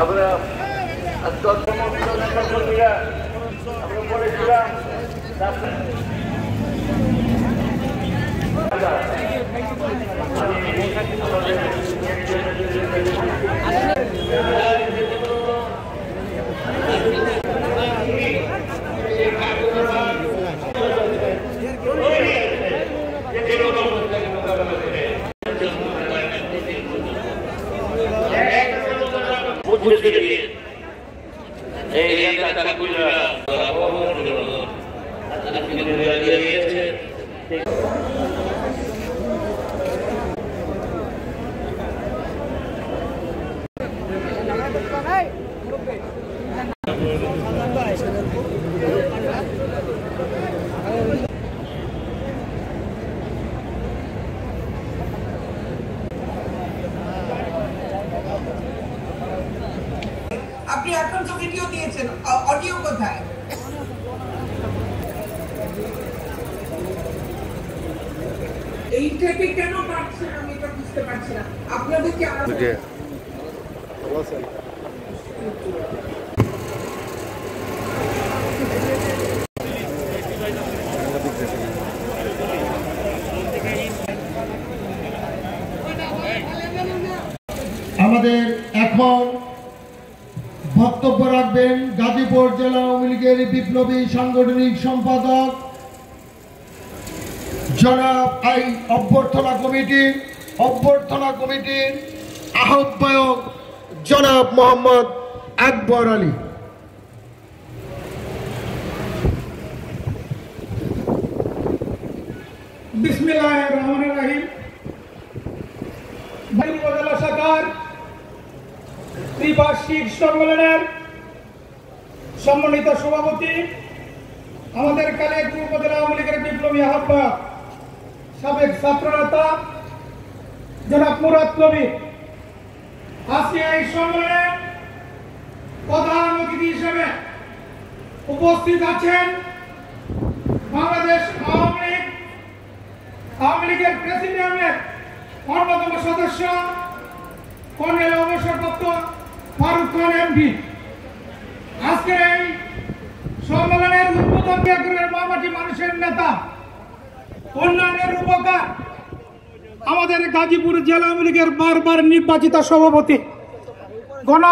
আমরা সমস্ত নেতাকর্মীরা আমরা বলেছিলাম আপনি এখন তো ভিডিও দিয়েছেন, অডিও কোথায়? এইটাকে কেন পাচ্ছেন আমি এটা বুঝতে পারছি না। আপনাদেরকে আমাদের এখন বক্তব্য রাখবেন গাজীপুর জেলা আওয়ামী লীগের বিপ্লবী সাংগঠনিক সম্পাদক জনাব অভ্যর্থনা কমিটির আহ্বায়ক জনাব মোহাম্মদ আকবর আলী। বিসমিল্লাহির রহমানির রহিম। উপজেলা শাখার ত্রিবার্ষিক সম্মেলনের সম্মানিত সভাপতি, আমাদের কালিয়াকৈর উপজেলা আওয়ামী লীগের বিপ্লবী আহ্বায়ক সাবেক ছাত্রনেতা জনাব মুরাদ কবির, আজকে এই সম্মেলনে প্রধান অতিথি হিসেবে উপস্থিত আছেন বাংলাদেশ আওয়ামী লীগের প্রেসিডিয়ামের অন্যতম সদস্য কর্নেল অবসরপ্রাপ্ত ফারুক খান এমপি। আজকের এই সম্মেলনের উদ্বোধন করেন মামাটি মানুষের নেতা, উন্নয়নের উপকার আমাদের গাজীপুর জেলা আওয়ামী লীগের বারবার নির্বাচিত সভাপতি গণ